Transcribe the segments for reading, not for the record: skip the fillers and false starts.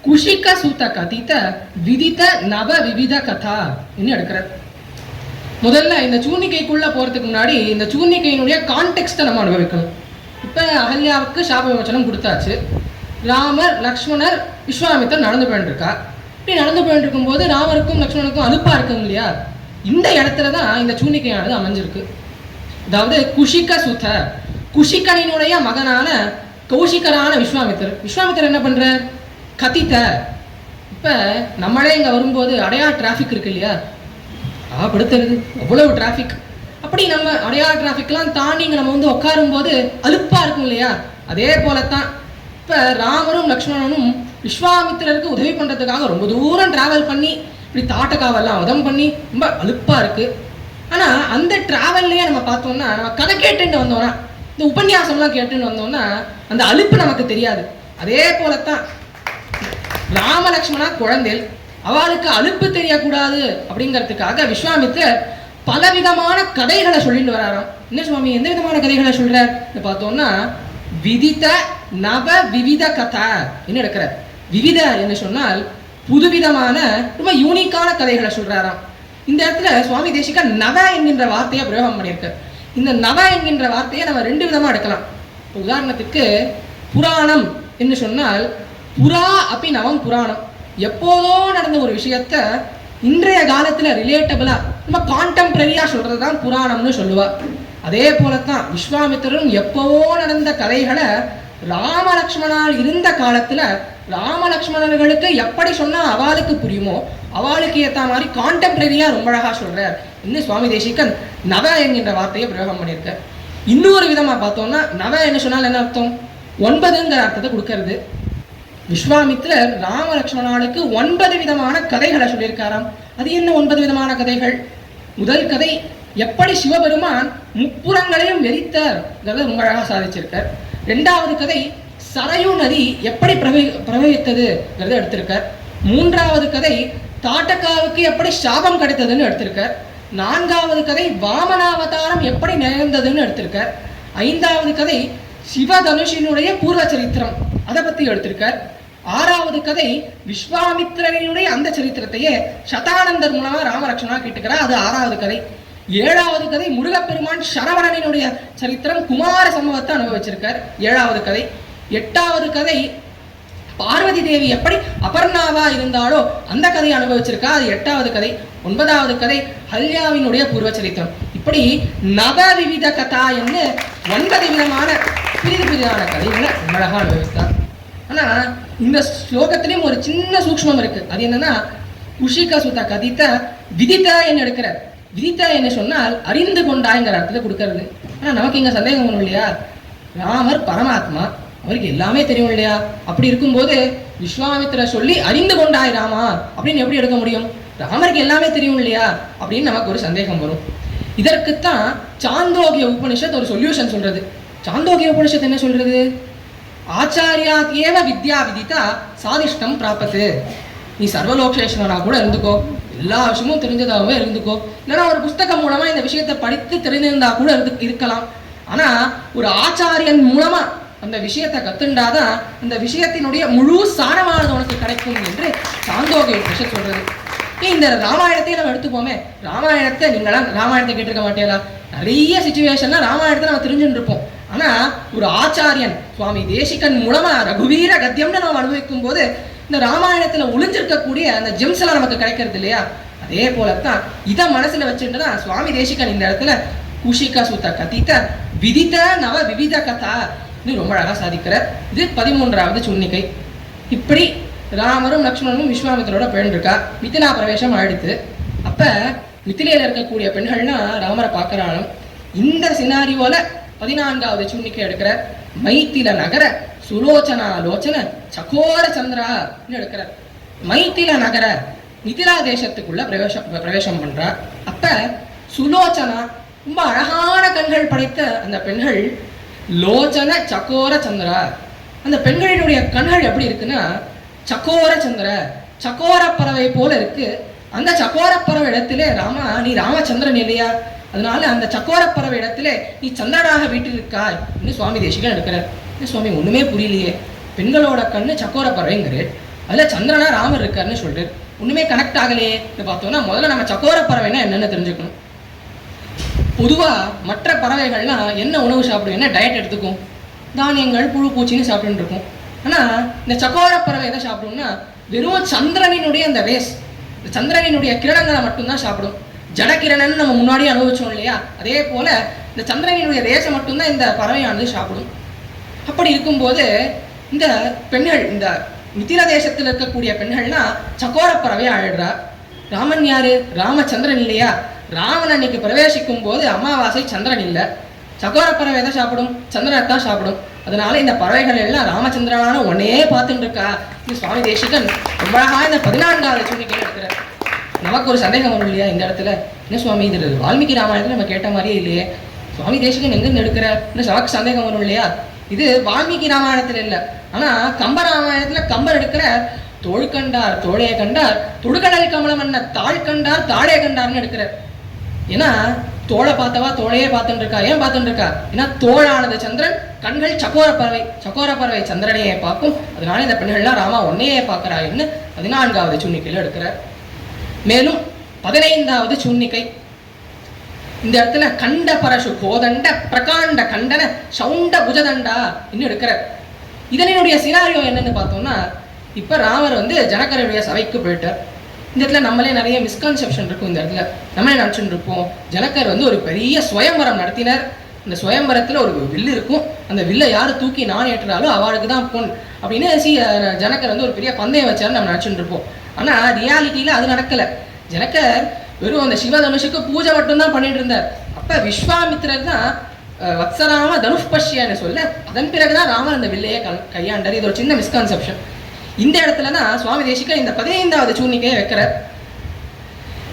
குஷிக சூத கதித விதித நவ விவித கதா எடுக்கிறார். முதல்ல இந்த சூர்ணிகைக்குள்ள போறதுக்கு முன்னாடி இந்த சூர்ணிகையினுடைய கான்டெக்ஸ்ட்டை நம்ம அனுபவிக்கணும். இப்போ அகல்யாவுக்கு சாப விமோச்சனம் கொடுத்தாச்சு. ராமர், லக்ஷ்மணர், விஸ்வாமித்தர் நடந்து போயிட்டு இருக்கா. இப்படி நடந்து போயிட்டு இருக்கும்போது ராமருக்கும் லக்ஷ்மணனுக்கும் அலுப்பா இருக்கும் இல்லையா, இந்த இடத்துல தான் இந்த சூர்ணிகையானது அமைஞ்சிருக்கு. அதாவது குஷிக சுத, குஷிகனினுடைய மகனான கௌஷிகரான விஸ்வாமித்தர் என்ன பண்றார்? கதித. இப்ப நம்மளே இங்க வரும்போது அடையார் டிராஃபிக் இருக்கு இல்லையா, படுத்துறது அவ்வளவு டிராஃபிக். அப்படி நம்ம அடையார் டிராஃபிக்லாம் தாண்டி இங்க நம்ம வந்து உட்காரும் போது அலுப்பா இருக்கும் இல்லையா, அதே போலத்தான் இப்ப ராமரும் லக்ஷ்மணனும் விஸ்வாமித்திரருக்கு உதவி பண்றதுக்காக ரொம்ப தூரம் டிராவல் பண்ணி இப்படி தாட்டக்காவெல்லாம் உதம் பண்ணி ரொம்ப அலுப்பா இருக்கு. ஆனா அந்த டிராவல்லையே நம்ம பார்த்தோம்னா, நம்ம கதை கேட்டுட்டு வந்தோம்னா, இந்த உபன்யாசம்லாம் கேட்டுன்னு வந்தோம்னா அந்த அலுப்பு நமக்கு தெரியாது. அதே போலத்தான் ராம லக்ஷ்மணா குழந்தைகள், அவளுக்கு அலுப்பு தெரியக்கூடாது அப்படிங்கிறதுக்காக விஸ்வாமித்திரர் பலவிதமான கதைகளை சொல்லிட்டு வராராம். என்ன சுவாமி, எந்த விதமான கதைகளை சொல்றார் பார்த்தோம்னா, விதித நவ விவித கதா என்ன எடுக்கிறார். விவித என்று சொன்னால் புதுவிதமான ரொம்ப யூனிக்கான கதைகளை சொல்றாராம். இந்த இடத்துல சுவாமி தேசிக நவ என்கின்ற வார்த்தையை பிரயோகம் பண்ணியிருக்க. இந்த நவ என்கின்ற வார்த்தையை நம்ம ரெண்டு விதமா எடுக்கலாம். உதாரணத்துக்கு புராணம் என்று சொன்னால் புறா அப்படி நவம் புராணம், எப்போதோ நடந்த ஒரு விஷயத்த இன்றைய காலத்துல ரிலேட்டபிளா நம்ம கான்டெம்பரரியா சொல்றதுதான் புராணம்னு சொல்லுவா. அதே போலத்தான் விஸ்வாமித்திரரும் எப்பவோ நடந்த கதைகளை ராம லக்ஷ்மணால் இருந்த காலத்துல ராம லக்ஷ்மணர்களுக்கு எப்படி சொன்னா அவளுக்கு புரியுமோ அவளுக்கு ஏற்ற மாதிரி கான்டெம்பரரியா ரொம்ப அழகா சொல்றார். இன்னும் சுவாமி தேசிகன் நவ என்கின்ற வார்த்தையை பிரயோகம் பண்ணியிருக்க. இன்னொரு விதமா பார்த்தோம்னா, நவ என்ன சொன்னால் என்ன அர்த்தம்? 9ங்கிற அர்த்தத்தை கொடுக்கறது. விஸ்வாமித்திரர் ராம லக்ஷ்மணாளுக்கு 9 விதமான கதைகளை சொல்லியிருக்காராம். அது என்ன 9 விதமான கதைகள்? முதல் கதை, எப்படி சிவபெருமான் முப்புறங்களையும் வெறித்தார் ரொம்ப அழகா சாதிச்சிருக்கார். 2வது கதை, சரையு நதி எப்படி பிரவகித்தது எடுத்திருக்கார். 3வது கதை, தாட்டக்காவுக்கு எப்படி சாபம் கிடைத்ததுன்னு எடுத்திருக்கார். 4வது கதை, வாமனாவதாரம் எப்படி நிகழ்ந்ததுன்னு எடுத்திருக்கார். 5வது கதை, சிவதனுஷினுடைய பூர்வ சரித்திரம் அதை பத்தி எடுத்திருக்கார். 6வது கதை, விஸ்வாமித்திரனுடைய அந்த சரித்திரத்தையே சதானந்தர் மூலமா ராமலட்சுமணா கேட்டுக்கிறார், அது 6வது கதை. 7வது கதை, முருகப்பெருமான் சரவணனினுடைய சரித்திரம் குமார சம்பவத்தை அனுபவிச்சிருக்கார், 7வது கதை. 8வது கதை, பார்வதி தேவி எப்படி அபர்ணாவா இருந்தாலோ அந்த கதையை அனுபவிச்சிருக்கா, அது 8வது கதை. 9வது கதை, ஹல்யாவினுடைய பூர்வ சரித்திரம். இப்படி நவ விவித கதா என்று 9 விதமான பிரிதான கதைகளை அழகா அனுபவித்தார். ஆனா இந்த ஸ்லோகத்திலையும் ஒரு சின்ன சூக்ஷ்மம் இருக்கு. அது என்னன்னா, குஷிக சுத கதித்த விதித்த என்ன எடுக்கிறார். விதித்த என்ன சொன்னால் அறிந்து கொண்டாய்ங்கிற அர்த்தத்தை கொடுக்கறது. ஆனா நமக்கு இங்க சந்தேகம் ஒண்ணும் இல்லையா, ராமர் பரமாத்மா, அவருக்கு எல்லாமே தெரியும் இல்லையா. அப்படி இருக்கும்போது விஸ்வாமித்திர சொல்லி அறிந்து கொண்டாய் ராமா அப்படின்னு எப்படி எடுக்க முடியும்? ராமருக்கு எல்லாமே தெரியும் இல்லையா அப்படின்னு நமக்கு ஒரு சந்தேகம் வரும். இதற்குத்தான் சாந்தோக்கிய உபனிஷத் ஒரு சொல்யூஷன் சொல்றது. சாந்தோக்கிய உபனிஷத் என்ன சொல்றது? ஆச்சாரியாத் ஏவ வித்யா விதித்தா சாதிஷ்டம் பிராபத்து. நீ சர்வலோகேஸ்வரனா கூட இருந்துக்கோ, எல்லா விஷயமும் தெரிஞ்சதாகவே இருந்துக்கோ, இல்லைன்னா ஒரு புஸ்தகம் மூலமா இந்த விஷயத்தை படித்து தெரிஞ்சிருந்தா கூட இருக்கலாம். ஆனா ஒரு ஆச்சாரியன் மூலமா அந்த விஷயத்தை கத்துண்டாதான் அந்த விஷயத்தினுடைய முழு சாரமானது உனக்கு கிடைக்கும் என்று சாந்தோக்கிய உபனிஷத் சொல்றது. இந்த ராமாயணத்தையே நம்ம எடுத்துப்போமே, ராமாயணத்தை நீங்களாம் ராமாயணத்தை கேட்டிருக்க மாட்டேங்களா? நிறைய சிச்சுவேஷன்ல ராமாயணத்தை நம்ம தெரிஞ்சுட்டு இருப்போம். ஆனா ஒரு ஆச்சாரியன் சுவாமி தேசிகன் மூலமா ரகுவீர கத்தியம்னு நம்ம அனுபவிக்கும் போது இந்த ராமாயணத்துல ஒளிஞ்சிருக்கக்கூடிய அந்த ஜெம்ஸ் எல்லாம் நமக்கு கிடைக்கிறது இல்லையா. அதே போலத்தான் இதை மனசுல வச்சுட்டுதான் சுவாமி தேசிகன் இந்த இடத்துல குஷிக சுத கதித்த விதித்த நவ விவித கதா ரொம்ப அழகா சாதிக்கிறார். இது 13வது சூர்ணிகை. இப்படி ராமரும் லக்ஷ்மணனும் விஸ்வாமித்திரோட போயிட்டு மிதிலா பிரவேசம் ஆயிடுத்து. அப்ப மிதிலையில இருக்கக்கூடிய பெண்கள்னா ராமரை பார்க்கறாலும். இந்த சினாரியோல 14வது சூர்ணிகை எடுக்கிறார். மைத்தில நகர சுலோச்சனா லோச்சன சகோர சந்திரா எடுக்கிறார். மைத்தில நகர மிதிலா தேசத்துக்குள்ள பிரவேசம் பண்றார். அப்ப சுலோச்சனா ரொம்ப அழகான கண்கள் படைத்த அந்த பெண்கள், லோச்சன சகோர சந்திரா, அந்த பெண்களினுடைய கண்கள் எப்படி இருக்குன்னா சகோர சந்திர, சகோர பறவை போல இருக்கு. அந்த சகோர பறவை இடத்திலே ராமா நீ ராமச்சந்திரன் இல்லையா, அதனால அந்த சக்கோர பறவை இடத்துல நீ சந்திரனாக வீட்டிருக்காய் சுவாமி தேசிகன் எடுக்கிறார். சுவாமி ஒண்ணுமே புரியலையே, பெண்களோட கண்ணு சக்கோர பறவைங்கிறார், அதில் சந்திரனா ராமர் இருக்காருன்னு சொல்றாரு. ஒன்றுமே கனெக்ட் ஆகலையே பார்த்தோம்னா முதல்ல நம்ம சக்கோர பறவைனா என்னென்னு தெரிஞ்சுக்கணும். பொதுவாக மற்ற பறவைகள்லாம் என்ன உணவு சாப்பிடும், என்ன டயட் எடுத்துக்கும், தானியங்கள் புழு பூச்சின்னு சாப்பிட்டுன்னு இருக்கும். ஆனால் இந்த சக்கோர பறவை எதை சாப்பிடும்னா வெறும் சந்திரனினுடைய அந்த ரேஸ், சந்திரனினுடைய கிரணங்களை மட்டும்தான் சாப்பிடும். ஜடக்கிரணன்னு நம்ம முன்னாடியே அனுபவிச்சோம் இல்லையா, அதே போல் இந்த சந்திரனினுடைய ரேஸை மட்டும்தான் இந்த பறவையானது சாப்பிடும். அப்படி இருக்கும்போது இந்த பெண்கள், இந்த மித்திர தேசத்தில் இருக்கக்கூடிய பெண்கள்னா சக்கோர பறவையை அழுறா. ராமன் யாரு? ராமச்சந்திரன் இல்லையா? ராமன் அன்னைக்கு பிரவேசிக்கும் போது அமாவாசை, சந்திரன் இல்லை. சக்கோர பறவை எதை சாப்பிடும்? சந்திரனைத்தான் சாப்பிடும். அதனால இந்த பறவைகள் எல்லாம் ராமச்சந்திரனான ஒன்னே பார்த்துட்டு இருக்கா. இந்த சுவாமி தேசிகன் ரொம்ப அழகா இந்த 14வது சூழ்நிலை எடுக்கிறார். நமக்கு ஒரு சந்தேகம் வரும் இல்லையா இந்த இடத்துல, என்ன சுவாமி இது வால்மீகி ராமாயணத்துல நம்ம கேட்ட மாதிரியே இல்லையே, சுவாமி தேசிகன் எங்கிருந்து எடுக்கிற நமக்கு சந்தேகம் வரும் இல்லையா. இது வால்மீகி ராமாயணத்துல இல்லை, ஆனா கம்ப ராமாயணத்துல கம்பர் எடுக்கிற தோள் கண்டார் தோழைய கண்டார், தொடுகடல் கமலம் என்ன தாழ் கண்டார் தாழே கண்டார்னு எடுக்கிறார். ஏன்னா தோளை பார்த்தவா தோழையே பார்த்துட்டு இருக்கா. ஏன் பார்த்துட்டு இருக்கா? ஏன்னா தோளானது சந்திரன், கண்கள் சக்கோர பறவை, சக்கோர பறவை சந்திரனையே பார்க்கும். அதனால இந்த பெண்கள்லாம் ராமா ஒன்னையே பார்க்கிறான்னு 14வது சூழ்நிலையில எடுக்கிறார். மேலும் 15வது சூழ்நிலை இந்த இடத்துல கண்ட பரசு கோதண்ட பிரகாண்ட கண்டன சவுண்ட புஜதண்டா இன்னும் எடுக்கிறார். இதனுடைய சினாரியோ என்னன்னு பார்த்தோம்னா, இப்ப ராமர் ஜனகருடைய சபைக்கு போயிட்டார். இந்த இடத்துல நம்மளே நிறைய மிஸ்கான்செப்ஷன் இருக்கும். இந்த இடத்துல நம்மளே நினச்சுட்டு இருப்போம், ஜனகர் ஒரு பெரிய சுயம்பரம் நடத்தினார். இந்த சுயம்பரத்தில் ஒரு வில்லு இருக்கும், அந்த வில்லை யார் தூக்கி நான் ஏற்றுறாலும் அவளுக்கு தான் பொன் அப்படின்னு ஜனகர் ஒரு பெரிய பந்தயம் வச்சாருன்னு நம்ம நினச்சிட்டு இருப்போம். ஆனால் ரியாலிட்டியில் அது நடக்கலை. ஜனகர் வெறும் அந்த சிவதனுஷுக்கு பூஜை மட்டும்தான் பண்ணிட்டு இருந்தார். அப்போ விஸ்வாமித்திரர் தான் வத்சராம தனுஷ்பஷ்யான்னு சொல்ல, அதன் பிறகுதான் ராமர் அந்த வில்லையை கையாண்டார். இது ஒரு சின்ன மிஸ்கான்செப்ஷன். இந்த இடத்துல தான் சுவாமி தேசிகன் இந்த 15வது சூழ்நிலையை வைக்கிறார்.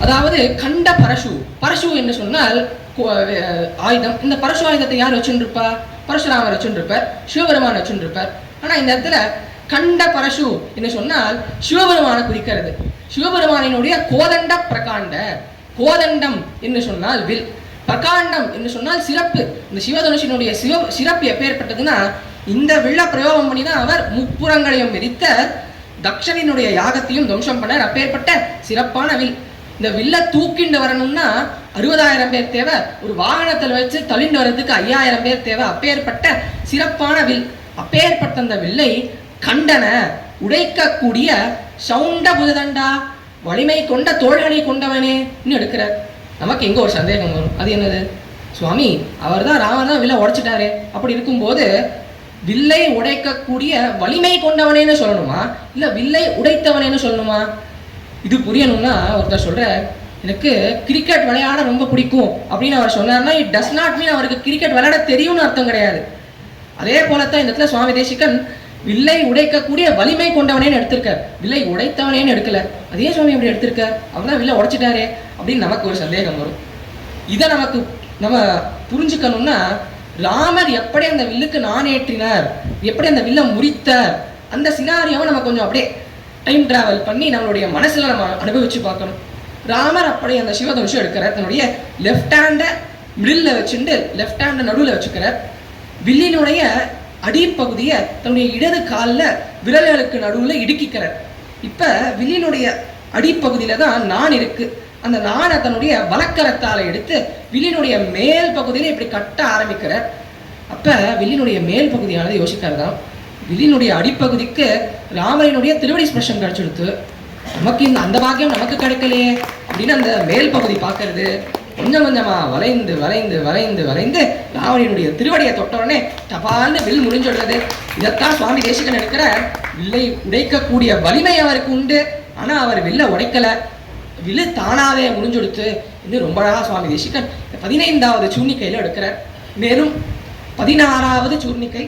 அதாவது கண்ட பரசு, பரசு என்று சொன்னால் ஆயுதம். இந்த பரசு ஆயுதத்தை யார் வச்சுருப்பா? பரசுராமர் வச்சுருப்பார், சிவபெருமான் வச்சுருப்பார். ஆனால் இந்த இடத்துல கண்ட பரசு என்று சொன்னால் சிவபெருமானை குறிக்கிறது. சிவபெருமானினுடைய கோதண்ட பிரகாண்ட, கோதண்டம் என்று சொன்னால் வில், பிரகாண்டம் என்று சொன்னால் சிறப்பு. இந்த சிவதனுஷினுடைய சிறப்பு எப்பேற்பட்டதுன்னா, இந்த வில்ல பிரயோகம் பண்ணி தான் அவர் முப்புறங்களையும் விரித்த தக்ஷனினுடைய யாகத்தையும் துவம்சம் பண்ணார். அப்பேற்பட்ட சிறப்பான வில். இந்த வில்ல தூக்கிண்டு வரணும்னா 60,000 பேர் தேவை, ஒரு வாகனத்தில் வச்சு தள்ளிண்டு வர்றதுக்கு 5,000 பேர் தேவை. அப்பேற்பட்ட சிறப்பான வில். அப்பேற்பட்ட அந்த வில்லை கண்டன உடைக்கக்கூடிய சவுண்ட புததண்டா, வலிமை கொண்ட தோள்களை கொண்டவனே எடுக்கிறார். நமக்கு எங்க ஒரு சந்தேகம் வரும், அது என்னது? சுவாமி அவர் தான் ராமர் தான் வில்லை உடைச்சிட்டாரே, அப்படி இருக்கும்போது வில்லை உடைக்கக்கூடிய வலிமை கொண்டவனேன்னு சொல்லணுமா, இல்ல வில்லை உடைத்தவனேன்னு சொல்லணுமா? இது புரியணும்னா ஒருத்தர் சொல்ற, எனக்கு கிரிக்கெட் விளையாட ரொம்ப பிடிக்கும் அப்படின்னு அவர் சொன்னார்னா, இட் டஸ் நாட் மீன் அவருக்கு கிரிக்கெட் விளையாட தெரியும்னு அர்த்தம் கிடையாது. அதே போலத்தான் இந்த இடத்துல சுவாமி தேசிகன் வில்லை உடைக்கக்கூடிய வலிமை கொண்டவனேன்னு எடுத்திருக்கார், வில்லை உடைத்தவனேன்னு எடுக்கல. அதே சுவாமி அப்படி எடுத்திருக்கார், அவர் தான் வில்லை உடைச்சிட்டாரே அப்படின்னு நமக்கு ஒரு சந்தேகம் வரும். இதை நம்ம புரிஞ்சுக்கணும்னா, ராமர் எப்படி அந்த வில்லுக்கு நாணேற்றினார், எப்படி அந்த வில்லை முறித்தார், அந்த சினாரியாவை நம்ம கொஞ்சம் அப்படியே டைம் டிராவல் பண்ணி நம்மளுடைய மனசுல நம்ம அனுபவிச்சு பார்க்கணும். ராமர் அப்படி அந்த சிவதனுஷம் எடுக்கிறார், தன்னுடைய லெஃப்ட் ஹேண்டை மிடில் வச்சுட்டு லெஃப்ட் ஹேண்டை நடுவில் வச்சுக்கிறார். வில்லினுடைய அடிப்பகுதியை தன்னுடைய இடது காலில் விரல்களுக்கு நடுவில் இடுக்கிக்கிறார். இப்போ வில்லினுடைய அடிப்பகுதியில தான் நான் இருக்கு. அந்த நானை தன்னுடைய வலக்கரத்தால் எடுத்து வில்லினுடைய மேல் பகுதியில இப்படி கட்ட ஆரம்பிக்கிறார். அப்ப வில்லினுடைய மேல் பகுதியானது யோசிக்கிறதான், வில்லினுடைய அடிப்பகுதிக்கு ராமரினுடைய திருவடி ஸ்பர்ஷம் கிடைச்சிடுத்து, நமக்கு அந்த பாக்கியம் நமக்கு கிடைக்கலையே அப்படின்னு அந்த மேல் பகுதி பார்க்கறது. கொஞ்சம் கொஞ்சமா வளைந்து வளைந்து வளைந்து வளைந்து ராவணியினுடைய திருவடியை தொட்டவுடனே டபால்னு வில் முடிஞ்சுடுறது. இதைத்தான் சுவாமி தேசிகன் எடுக்கிற, வில்லை உடைக்கக்கூடிய வலிமை அவருக்கு உண்டு, ஆனா அவர் வில்லை உடைக்கல, வில்லு தானாவே முடிஞ்செடுத்து. இது ரொம்ப அழகா சுவாமி தேசிகன் 15வது சூர்ணிக்கையில எடுக்கிறார். மேலும் 16வது சூர்ணிக்கை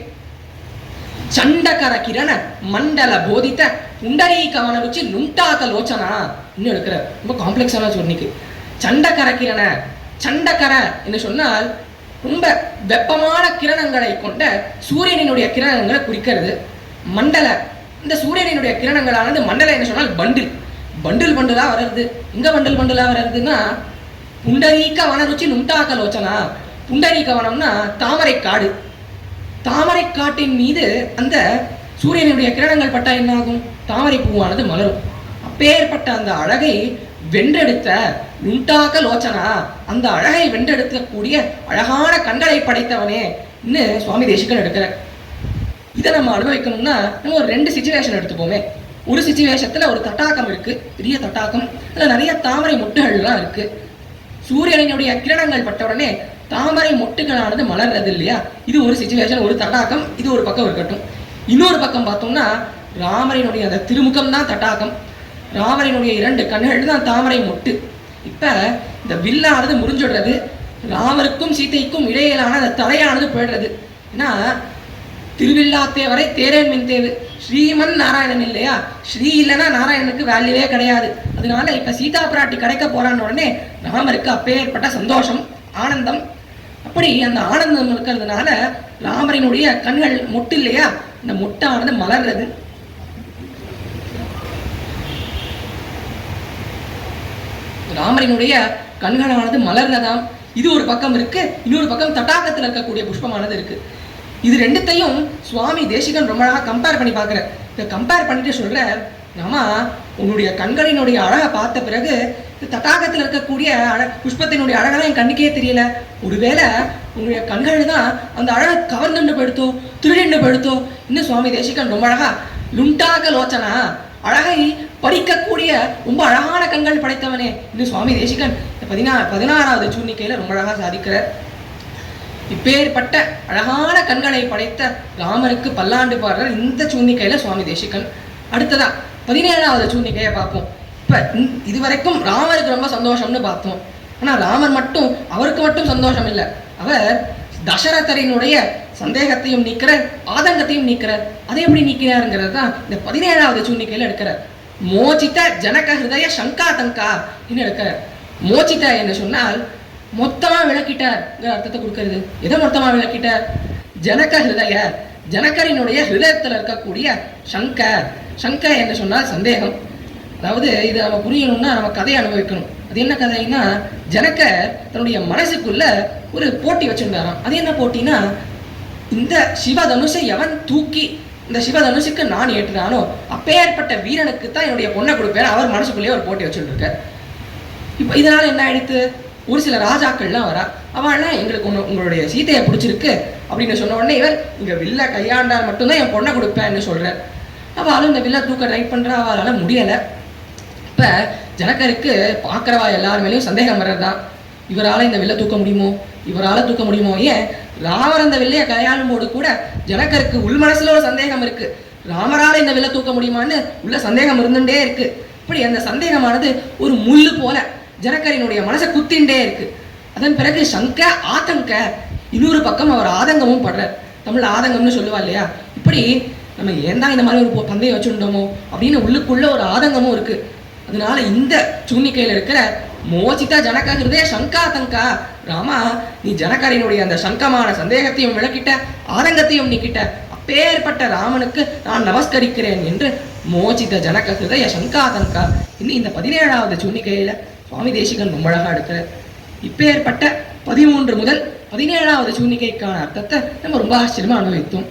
சண்டகர கிரண மண்டல போதித்த புண்டரீகவன ருச்சி நுண்டாக லோச்சனா இன்னும் எடுக்கிறார். ரொம்ப காம்ப்ளெக்ஸான சூர்ணிக்கை. சண்டகர கிரண, சண்டகர என்று சொன்னால் ரொம்ப வெப்பமான கிரணங்களை கொண்ட சூரியனினுடைய கிரணங்களை குறிக்கிறது. மண்டல, இந்த சூரியனினுடைய கிரணங்களானது மண்டல என்று சொன்னால் பண்டில், பண்டில் பண்டிலா வர்றது. இங்க பண்டில் பண்டிலா வர்றதுன்னா புண்டரீக வனருச்சி நுண்டாக லோச்சனா. புண்டரீக வனம்னா தாமரை காடு. தாமரை காட்டின் மீது அந்த சூரியனுடைய கிரணங்கள் பட்டா என்ன ஆகும்? தாமரை பூவானது மலரும். அப்பேற்பட்ட அந்த அழகை வென்றெடுத்த லுண்டாக லோச்சனா, அந்த அழகை வென்றெடுக்கக்கூடிய அழகான கண்களை படைத்தவனே சுவாமி தேசிகன் எடுக்கிறார். இதை நம்ம அனுபவிக்கணும்னா நம்ம ஒரு 2 சிச்சுவேஷன் எடுத்துப்போமே. ஒரு சிச்சுவேஷத்துல ஒரு தட்டாகம் இருக்கு, பெரிய தட்டாகம், அதுல நிறைய தாமரை மொட்டுகள்லாம் இருக்கு. சூரியனுடைய கிரணங்கள் பட்ட உடனே தாமரை மொட்டுகளானது மலர்றது இல்லையா? இது ஒரு சிச்சுவேஷன், ஒரு தட்டாகம். இது ஒரு பக்கம் இருக்கட்டும். இன்னொரு பக்கம் பார்த்தோம்னா ராமரினுடைய அந்த திருமுகம் தான் தட்டாகம், ராமரினுடைய 2 கண்கள் தான் தாமரை மொட்டு. இப்ப இந்த வில்லானது முறிஞ்சுடுறது, ராமருக்கும் சீதைக்கும் இடையிலான அந்த தலையானது போயிடுறது. ஏன்னா திருவில்லாத்தேவரை தேரேன் மின் தேவு, ஸ்ரீமன் நாராயணன் இல்லையா? ஸ்ரீ இல்லைன்னா நாராயணனுக்கு வேல்யூவே கிடையாது. அதனால இப்ப சீதா பிராட்டி கிடைக்க போறான்னு உடனே ராமருக்கு அப்பேற்பட்ட சந்தோஷம், ஆனந்தம். அப்படி அந்த ஆனந்தம் இருக்கிறதுனால ராமரினுடைய கண்கள் மொட்டு இல்லையா, இந்த மொட்டானது மலர்றது. ராமரினுடைய கண்களானது மலர்றதாம். இது ஒரு பக்கம் இருக்கு. இன்னொரு பக்கம் தட்டாகத்தில் இருக்கக்கூடிய புஷ்பமானது இருக்கு. இது ரெண்டுத்தையும் சுவாமி தேசிகன் ரொம்ப அழகா கம்பேர் பண்ணி பார்க்குற. இதை கம்பேர் பண்ணிட்டு சொல்ற, நாம உன்னுடைய கண்களினுடைய அழகை பார்த்த பிறகு தட்டாகத்தில் இருக்கக்கூடிய புஷ்பத்தினுடைய அழகெல்லாம் என் கண்ணுக்கே தெரியல. ஒருவேளை உன்னுடைய கண்கள் தான் அந்த அழகை கவர்ந்துண்டு போயிடுத்தோ, திருடிண்டு போயிடுத்தோ. இன்னும் சுவாமி தேசிகன் ரொம்ப அழகா லுண்டாக லோச்சனா, அழகை படிக்கக்கூடிய ரொம்ப அழகான கண்கள் படைத்தவனே இன்னும் சுவாமி தேசிகன் 16வது சூர்ணிக்கையில ரொம்ப அழகா சாதிக்கிறார். இப்பேற்பட்ட அழகான கண்களை படைத்த ராமருக்கு பல்லாண்டு பாடுற இந்த சூர்ணிக்கையில சுவாமி தேசிகன். அடுத்ததா 17வது சூர்ணிக்கையை பார்ப்போம். இப்ப இதுவரைக்கும் ராமருக்கு ரொம்ப சந்தோஷம்னு பார்த்தோம். ஆனா ராமர் மட்டும், அவருக்கு மட்டும் சந்தோஷம் இல்லை, அவர் தசரதரினுடைய சந்தேகத்தையும் நீக்கிறார், ஆதங்கத்தையும் நீக்கிறார். அதை எப்படி நீக்கிறாருங்கிறது தான் இந்த 17வது சூர்ணிக்கையில எடுக்கிறார். மோச்சித ஜனக ஹிருதய சங்கா தங்கா எடுக்கிறார். மோச்சித என்று சொன்னால் மொத்தமா விளக்கிட்டார் அர்த்தத்தை கொடுக்கிறது. எதை மொத்தமா விளக்கிட்டார்? ஜனக ஹிருதய, ஜனகரினுடைய ஹிருதயத்தில் இருக்கக்கூடிய சங்க. சங்க என்று சொன்னால் சந்தேகம். அதாவது இது நம்ம புரியணும்னா நம்ம கதையை அனுபவிக்கணும். அது என்ன கதைன்னா, ஜனகர் தன்னுடைய மனசுக்குள்ள ஒரு போட்டி வச்சிருந்தாராம். அது என்ன போட்டினா, இந்த சிவதனுஷை எவன் தூக்கி இந்த சிவதனுஷுக்கு நான் ஏற்றுறானோ அப்பேற்பட்ட வீரனுக்கு தான் என்னுடைய பொண்ணை கொடுப்பேன். அவர் மனசுக்குள்ளேயே ஒரு போட்டி வச்சுட்டு இருக்கார். இப்போ இதனால என்ன ஆயிடுத்து, ஒரு சில ராஜாக்கள்லாம் வரா. அவள்லாம் எங்களுக்கு உங்களுடைய சீதையை பிடிச்சிருக்கு அப்படின்னு சொன்ன உடனே இவர் இங்க வில்ல கையாண்டால் மட்டும்தான் என் பொண்ணை கொடுப்பேன்னு சொல்றார். அவளும் இந்த வில்ல தூக்க ட்ரை பண்றா, அவளால முடியலை. இப்ப ஜனகருக்கு பார்க்கிறவா எல்லாருமேலையும் சந்தேகம் வர்றதுதான், இவரால் இந்த வில்ல தூக்க முடியுமோ, இவரால் தூக்க முடியுமோ. ஏன் ராமர் அந்த வில்லையை கையாளும் போது கூட ஜனகருக்கு உள் மனசுல ஒரு சந்தேகம் இருக்கு, ராமரால இந்த வில்ல தூக்க முடியுமான்னு உள்ள சந்தேகம் இருந்துட்டே இருக்கு. இப்படி அந்த சந்தேகமானது ஒரு முள்ளு போல ஜனகரினுடைய மனசை குத்திண்டே இருக்கு. அதன் பிறகு சங்க ஆதங்க, இன்னொரு பக்கம் அவர் ஆதங்கமும் படுறார். தமிழ் ஆதங்கம்னு சொல்லுவா இல்லையா? இப்படி நம்ம ஏன் தான் இந்த மாதிரி ஒரு பந்தயம் வச்சுட்டோமோ அப்படின்னு உள்ளுக்குள்ள ஒரு ஆதங்கமும் இருக்கு. அதனால இந்த சூர்ணிக்கையில் இருக்கிற மோச்சிதா ஜனக ஹிருதய சங்கா தங்கா, ராமா நீ ஜனகரினுடைய அந்த சங்கமான சந்தேகத்தையும் விளக்கிட்ட, ஆதங்கத்தையும் நீக்கிட்ட, அப்பேற்பட்ட ராமனுக்கு நான் நமஸ்கரிக்கிறேன் என்று மோச்சித ஜனக ஹிருதய சங்கா தங்கா இன்னும் இந்த 17வது சூர்ணிக்கையில சுவாமி தேசிகன் ரொம்ப அழகா எடுக்கிறார். இப்பேற்பட்ட 13 முதல் 17வது சூர்ணிக்கைக்கான அர்த்தத்தை நம்ம ரொம்ப ஆச்சரியமா அனுபவித்தோம்.